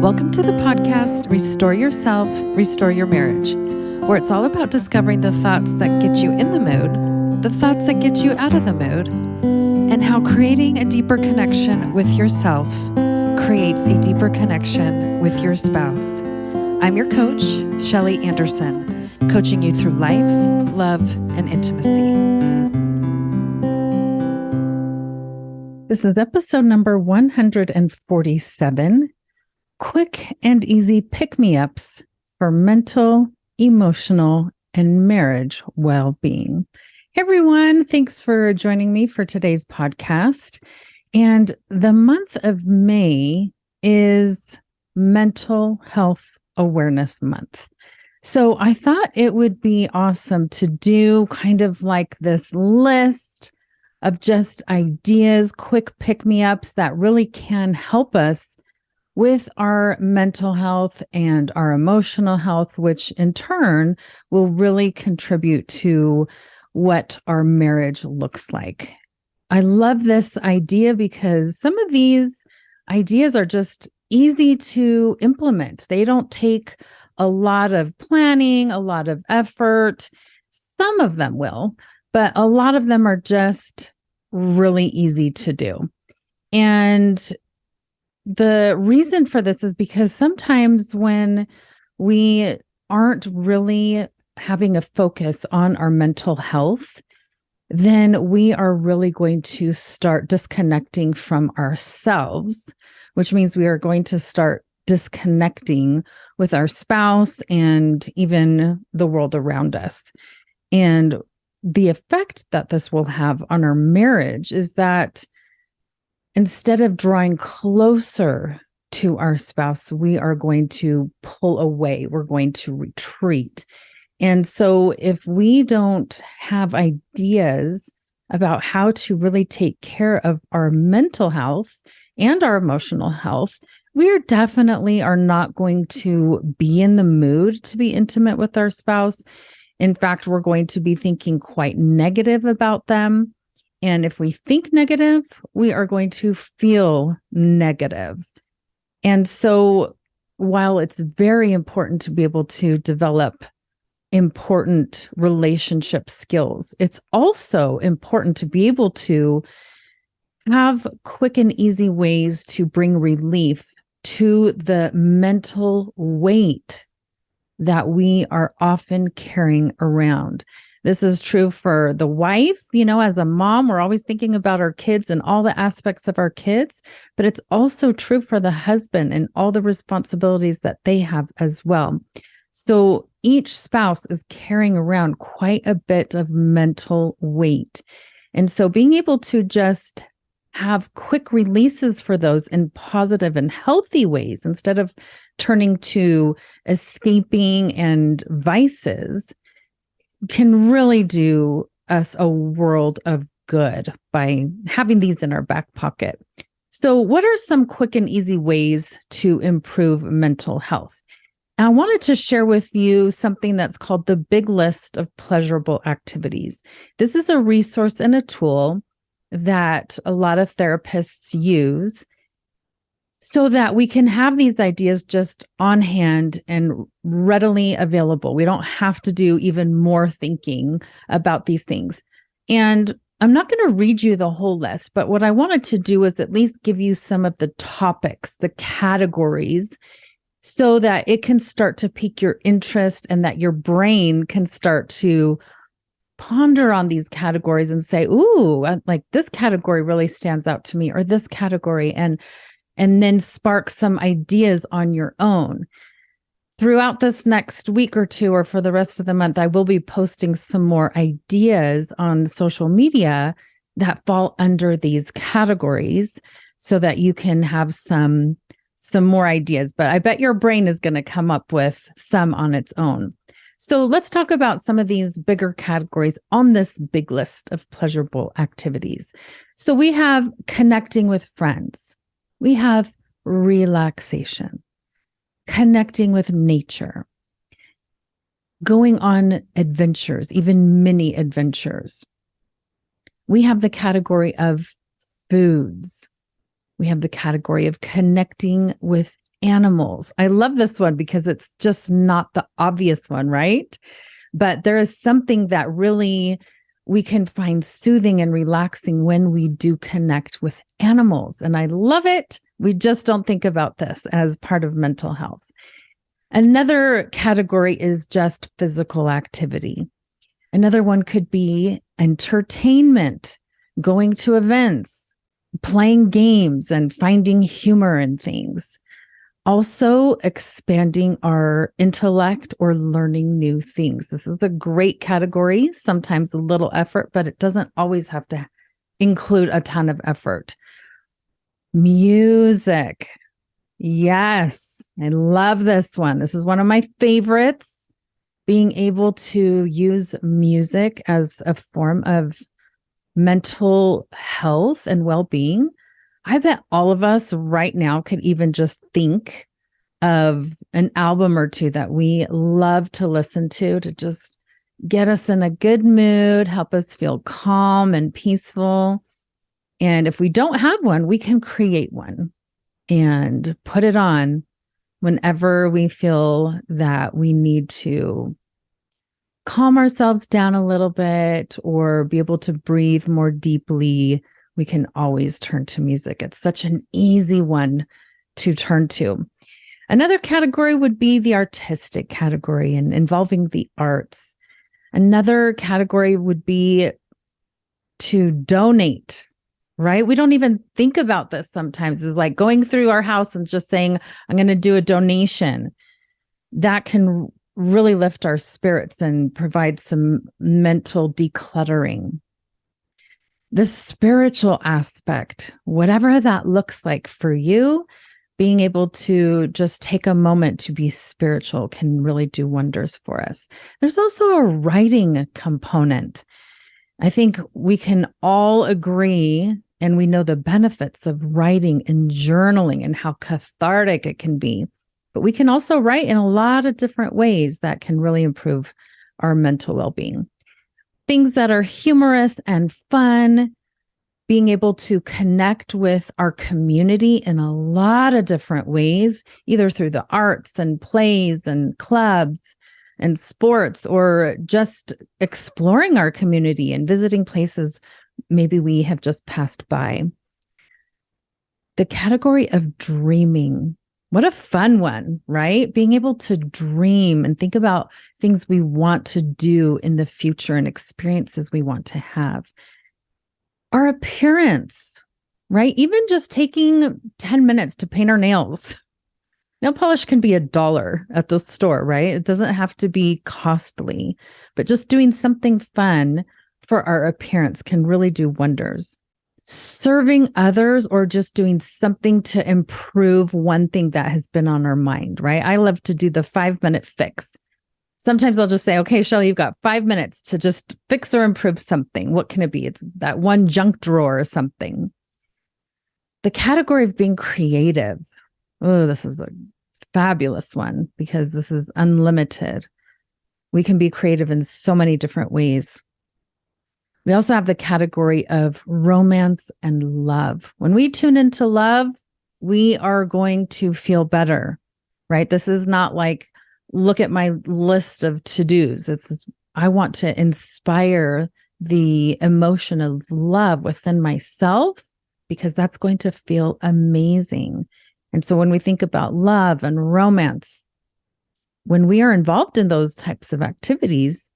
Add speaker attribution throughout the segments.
Speaker 1: Welcome to the podcast, Restore Yourself, Restore Your Marriage, where it's all about discovering the thoughts that get you in the mood, the thoughts that get you out of the mood, and how creating a deeper connection with yourself creates a deeper connection with your spouse. I'm your coach, Shelly Anderson, coaching you through life, love, and intimacy. This is episode number 147. Quick and easy pick-me-ups for mental, emotional, and marriage well-being. Hey everyone, thanks for joining me for today's podcast. And the month of May is Mental Health Awareness Month. So I thought it would be awesome to do kind of like this list of just ideas, quick pick-me-ups that really can help us with our mental health and our emotional health, which in turn will really contribute to what our marriage looks like. I love this idea because some of these ideas are just easy to implement. They don't take a lot of planning, a lot of effort. Some of them will, but a lot of them are just really easy to do. And the reason for this is because sometimes when we aren't really having a focus on our mental health, then we are really going to start disconnecting from ourselves, which means we are going to start disconnecting with our spouse and even the world around us. And the effect that this will have on our marriage is that instead of drawing closer to our spouse, we are going to pull away. We're going to retreat. And so if we don't have ideas about how to really take care of our mental health and our emotional health, we are definitely not going to be in the mood to be intimate with our spouse. In fact, we're going to be thinking quite negative about them. And if we think negative, we are going to feel negative. And so while it's very important to be able to develop important relationship skills, it's also important to be able to have quick and easy ways to bring relief to the mental weight that we are often carrying around. This is true for the wife. As a mom, we're always thinking about our kids and all the aspects of our kids, but it's also true for the husband and all the responsibilities that they have as well. So each spouse is carrying around quite a bit of mental weight. And so being able to just have quick releases for those in positive and healthy ways, instead of turning to escaping and vices, can really do us a world of good by having these in our back pocket. So what are some quick and easy ways to improve mental health? And I wanted to share with you something that's called the Big List of Pleasurable Activities. This is a resource and a tool that a lot of therapists use so that we can have these ideas just on hand and readily available. We don't have to do even more thinking about these things. And I'm not going to read you the whole list, but what I wanted to do is at least give you some of the topics, the categories, so that it can start to pique your interest and that your brain can start to ponder on these categories and say, ooh, like this category really stands out to me, or this category, and then spark some ideas on your own. Throughout this next week or two, or for the rest of the month, I will be posting some more ideas on social media that fall under these categories so that you can have some more ideas. But I bet your brain is going to come up with some on its own. So let's talk about some of these bigger categories on this big list of pleasurable activities. So we have connecting with friends. We have relaxation, connecting with nature, going on adventures, even mini adventures. We have the category of foods. We have the category of connecting with animals. I love this one because it's just not the obvious one, right? But there is something that really we can find soothing and relaxing when we do connect with animals. And I love it. We just don't think about this as part of mental health. Another category is just physical activity. Another one could be entertainment, going to events, playing games, and finding humor in things. Also, expanding our intellect or learning new things. This is a great category, sometimes a little effort, but it doesn't always have to include a ton of effort. Music. Yes, I love this one. This is one of my favorites. Being able to use music as a form of mental health and well-being. I bet all of us right now could even just think of an album or two that we love to listen to just get us in a good mood, help us feel calm and peaceful. And if we don't have one, we can create one and put it on whenever we feel that we need to calm ourselves down a little bit or be able to breathe more deeply. We can always turn to music. It's such an easy one to turn to. Another category would be the artistic category and involving the arts. Another category would be to donate, right? We don't even think about this sometimes. It's like going through our house and just saying, I'm going to do a donation. That can really lift our spirits and provide some mental decluttering. The spiritual aspect, whatever that looks like for you, being able to just take a moment to be spiritual can really do wonders for us. There's also a writing component. I think we can all agree, and we know the benefits of writing and journaling and how cathartic it can be. But we can also write in a lot of different ways that can really improve our mental well-being. Things that are humorous and fun, being able to connect with our community in a lot of different ways, either through the arts and plays and clubs and sports, or just exploring our community and visiting places maybe we have just passed by. The category of dreaming. What a fun one, right? Being able to dream and think about things we want to do in the future and experiences we want to have. Our appearance, right? Even just taking 10 minutes to paint our nails. Nail polish can be $1 at the store, right? It doesn't have to be costly, but just doing something fun for our appearance can really do wonders. Serving others or just doing something to improve one thing that has been on our mind, right? I love to do the 5-minute fix. Sometimes I'll just say, okay, Shelly, you've got 5 minutes to just fix or improve something. What can it be? It's that one junk drawer or something. The category of being creative. Oh, this is a fabulous one because this is unlimited. We can be creative in so many different ways. We also have the category of romance and love. When we tune into love, we are going to feel better, right? This is not like, look at my list of to-dos. I want to inspire the emotion of love within myself because that's going to feel amazing. And so when we think about love and romance, when we are involved in those types of activities,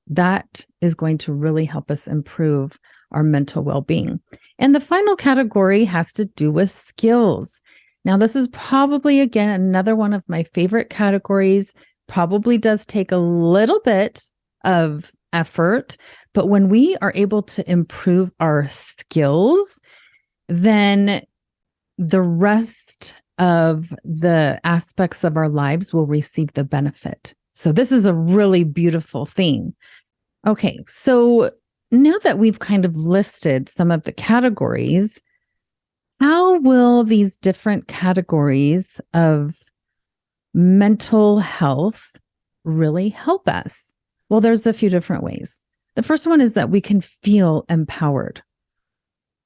Speaker 1: that is going to really help us improve our mental well-being. And the final category has to do with skills. Now, this is probably, again, another one of my favorite categories. Probably does take a little bit of effort, but when we are able to improve our skills, then the rest of the aspects of our lives will receive the benefit. So this is a really beautiful thing. Okay, so now that we've kind of listed some of the categories, how will these different categories of mental health really help us? Well, there's a few different ways. The first one is that we can feel empowered.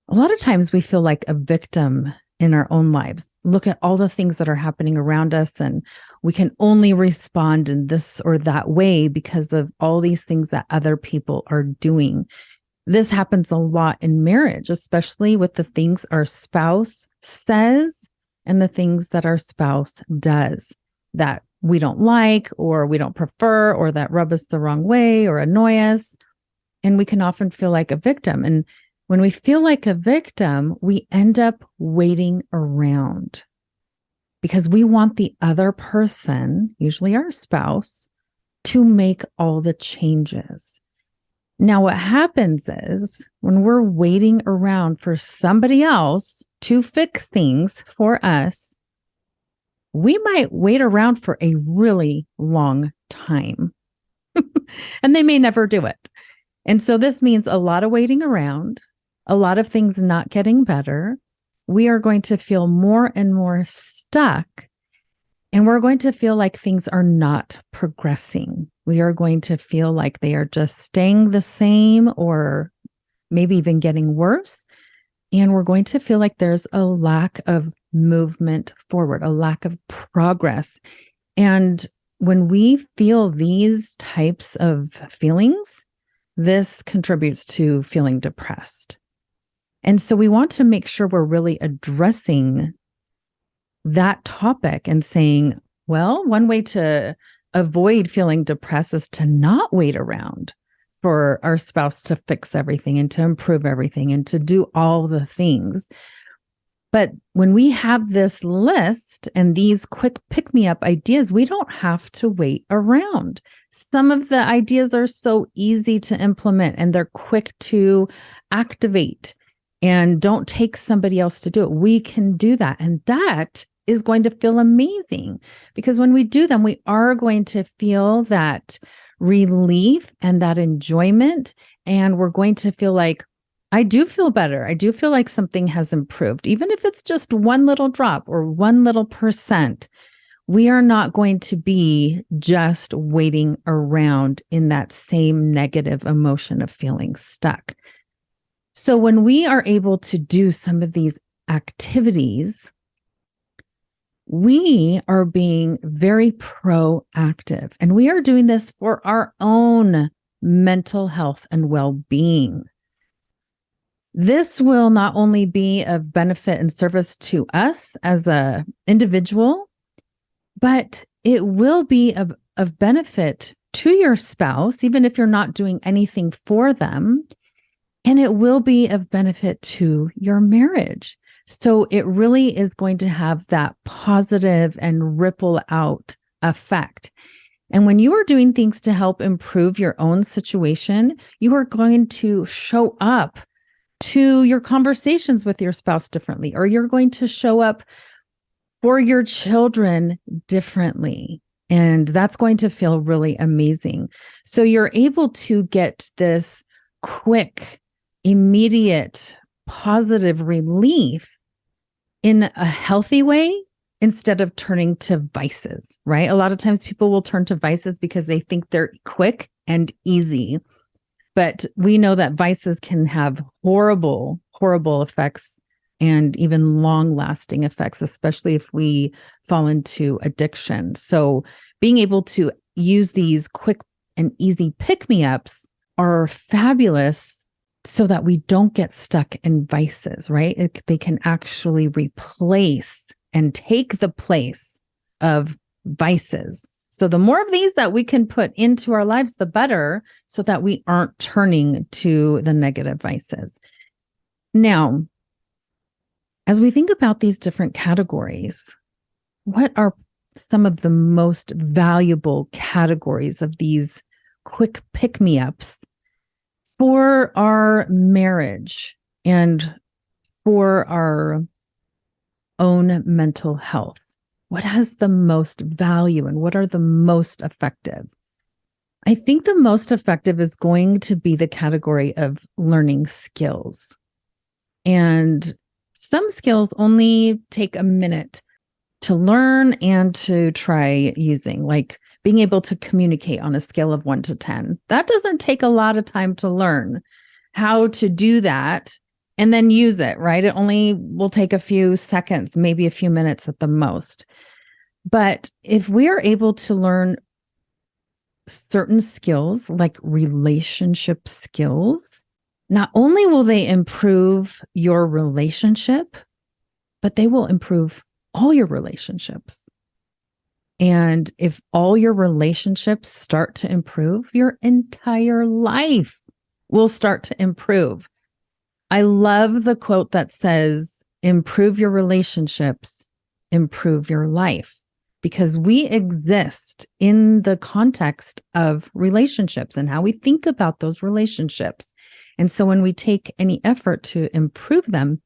Speaker 1: A lot of times we feel like a victim in our own lives. Look at all the things that are happening around us, and we can only respond in this or that way because of all these things that other people are doing. This happens a lot in marriage, especially with the things our spouse says and the things that our spouse does that we don't like or we don't prefer or that rub us the wrong way or annoy us. And we can often feel like a victim. And when we feel like a victim, we end up waiting around because we want the other person, usually our spouse, to make all the changes. Now, what happens is when we're waiting around for somebody else to fix things for us, we might wait around for a really long time and they may never do it. And so this means a lot of waiting around, a lot of things not getting better. We are going to feel more and more stuck, and we're going to feel like things are not progressing. We are going to feel like they are just staying the same or maybe even getting worse. And we're going to feel like there's a lack of movement forward, a lack of progress. And when we feel these types of feelings, this contributes to feeling depressed. And so we want to make sure we're really addressing that topic and saying, well, one way to avoid feeling depressed is to not wait around for our spouse to fix everything and to improve everything and to do all the things. But when we have this list and these quick pick-me-up ideas, we don't have to wait around. Some of the ideas are so easy to implement and they're quick to activate and don't take somebody else to do it. We can do that. And that is going to feel amazing because when we do them, we are going to feel that relief and that enjoyment. And we're going to feel like, I do feel better. I do feel like something has improved. Even if it's just one little drop or one little percent, we are not going to be just waiting around in that same negative emotion of feeling stuck. So when we are able to do some of these activities, we are being very proactive, and we are doing this for our own mental health and well-being. This will not only be of benefit and service to us as an individual, but it will be of benefit to your spouse, even if you're not doing anything for them. And it will be of benefit to your marriage. So it really is going to have that positive and ripple out effect. And when you are doing things to help improve your own situation, you are going to show up to your conversations with your spouse differently, or you're going to show up for your children differently. And that's going to feel really amazing. So you're able to get this quick, immediate, positive relief in a healthy way instead of turning to vices, right? A lot of times people will turn to vices because they think they're quick and easy. But we know that vices can have horrible, horrible effects and even long-lasting effects, especially if we fall into addiction. So being able to use these quick and easy pick-me-ups are fabulous so that we don't get stuck in vices, right? They can actually replace and take the place of vices. So the more of these that we can put into our lives, the better, so that we aren't turning to the negative vices. Now, as we think about these different categories, what are some of the most valuable categories of these quick pick-me-ups for our marriage and for our own mental health? What has the most value and what are the most effective? I think the most effective is going to be the category of learning skills. And some skills only take a minute to learn and to try using, like being able to communicate on a scale of 1 to 10. That doesn't take a lot of time to learn how to do that and then use it, right? It only will take a few seconds, maybe a few minutes at the most. But if we are able to learn certain skills like relationship skills, not only will they improve your relationship, but they will improve all your relationships. And if all your relationships start to improve, your entire life will start to improve. I love the quote that says, improve your relationships, improve your life, because we exist in the context of relationships and how we think about those relationships. And so when we take any effort to improve them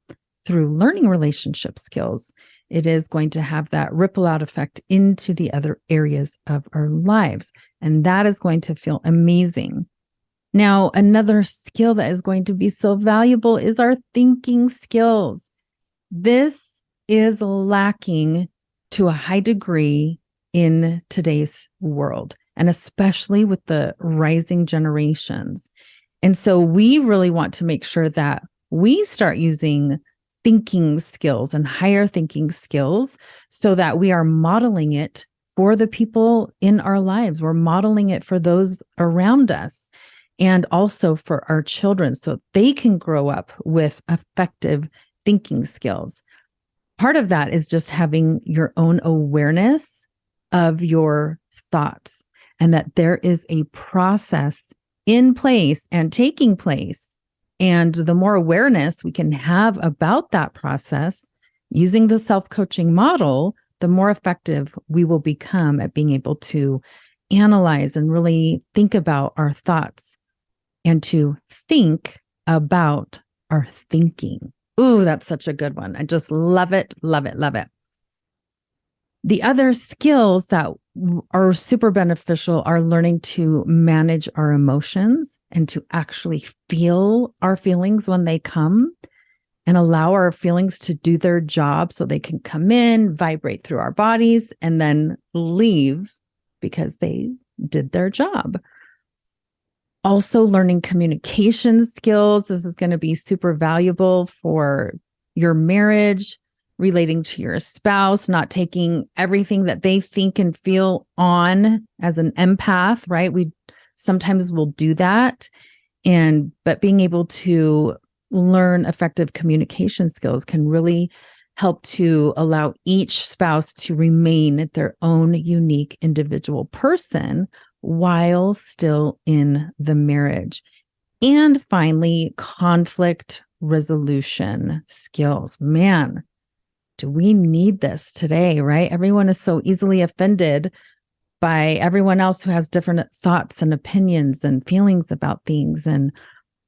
Speaker 1: through learning relationship skills, it is going to have that ripple out effect into the other areas of our lives. And that is going to feel amazing. Now, another skill that is going to be so valuable is our thinking skills. This is lacking to a high degree in today's world, and especially with the rising generations. And so we really want to make sure that we start using thinking skills and higher thinking skills so that we are modeling it for the people in our lives. We're modeling it for those around us and also for our children so they can grow up with effective thinking skills. Part of that is just having your own awareness of your thoughts and that there is a process in place and taking place. And the more awareness we can have about that process using the self-coaching model, the more effective we will become at being able to analyze and really think about our thoughts and to think about our thinking. Ooh, that's such a good one. I just love it, love it, love it. The other skills that are super beneficial are learning to manage our emotions and to actually feel our feelings when they come and allow our feelings to do their job so they can come in, vibrate through our bodies, and then leave because they did their job. Also, learning communication skills. This is going to be super valuable for your marriage, relating to your spouse, not taking everything that they think and feel on as an empath, right? We sometimes will do that. But being able to learn effective communication skills can really help to allow each spouse to remain their own unique individual person while still in the marriage. And finally, conflict resolution skills. Man, do we need this today, right? Everyone is so easily offended by everyone else who has different thoughts and opinions and feelings about things. And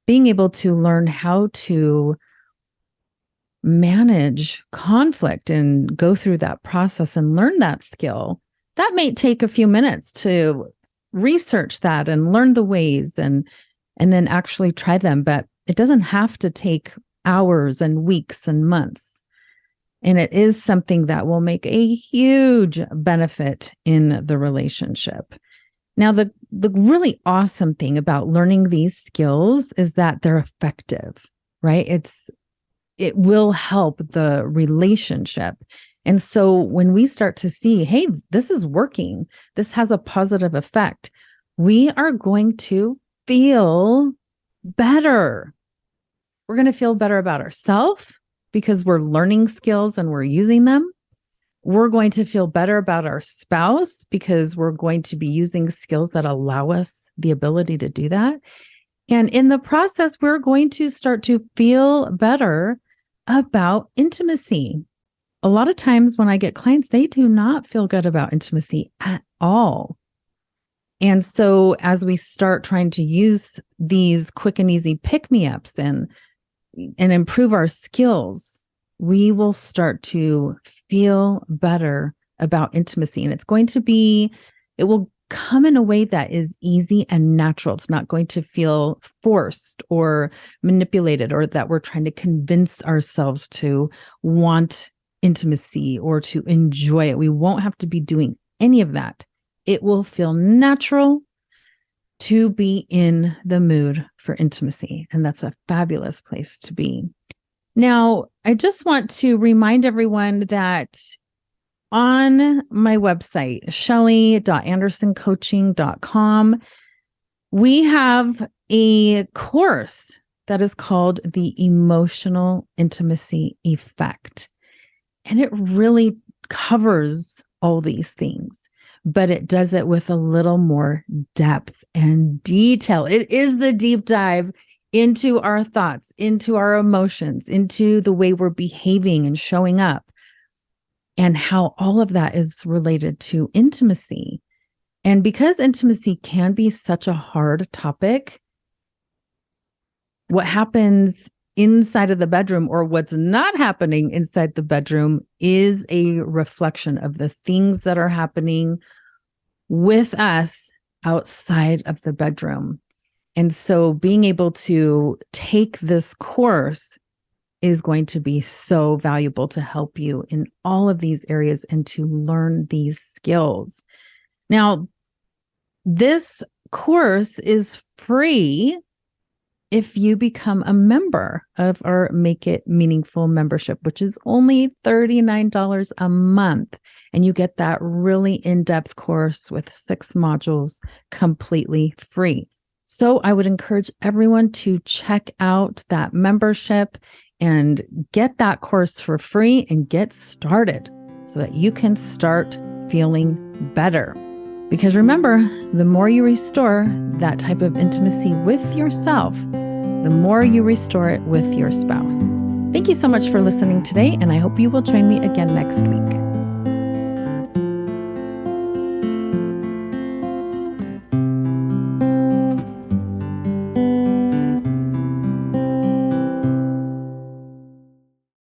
Speaker 1: being able to learn how to manage conflict and go through that process and learn that skill, that may take a few minutes to research that and learn the ways and then actually try them. But it doesn't have to take hours and weeks and months. And it is something that will make a huge benefit in the relationship. Now, the really awesome thing about learning these skills is that they're effective, right? It will help the relationship. And so when we start to see, hey, this is working, this has a positive effect, we are going to feel better. We're going to feel better about ourselves because we're learning skills and we're using them. We're going to feel better about our spouse because we're going to be using skills that allow us the ability to do that. And in the process, we're going to start to feel better about intimacy. A lot of times when I get clients, they do not feel good about intimacy at all. And so as we start trying to use these quick and easy pick-me-ups and improve our skills, we will start to feel better about intimacy. And it will come in a way that is easy and natural. It's not going to feel forced or manipulated or that we're trying to convince ourselves to want intimacy or to enjoy it. We won't have to be doing any of that. It will feel natural to be in the mood for intimacy. And that's a fabulous place to be. Now, I just want to remind everyone that on my website, shelly.andersoncoaching.com, we have a course that is called the Emotional Intimacy Effect. And it really covers all these things, but it does it with a little more depth and detail. It is the deep dive into our thoughts, into our emotions, into the way we're behaving and showing up, and how all of that is related to intimacy. And because intimacy can be such a hard topic, what happens inside of the bedroom, or what's not happening inside the bedroom, is a reflection of the things that are happening with us outside of the bedroom. And so being able to take this course is going to be so valuable to help you in all of these areas and to learn these skills. Now, this course is free if you become a member of our Make It Meaningful membership, which is only $39 a month. And you get that really in-depth course with 6 modules completely free. So I would encourage everyone to check out that membership and get that course for free and get started so that you can start feeling better. Because remember, the more you restore that type of intimacy with yourself, the more you restore it with your spouse. Thank you so much for listening today, and I hope you will join me again next week.